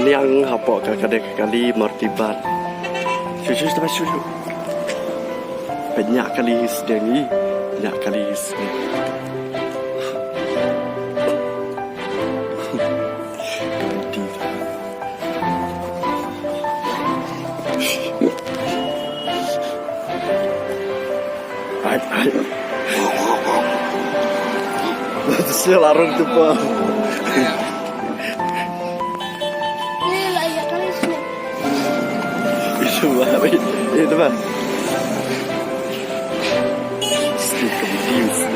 yang apa kadang kali martibat. Cucu tempat cucu. Banyak kali sedang ni, banyak kali sedang. Ay. Saya larang tu pa. Itu apa? Itu apa? Stick confused.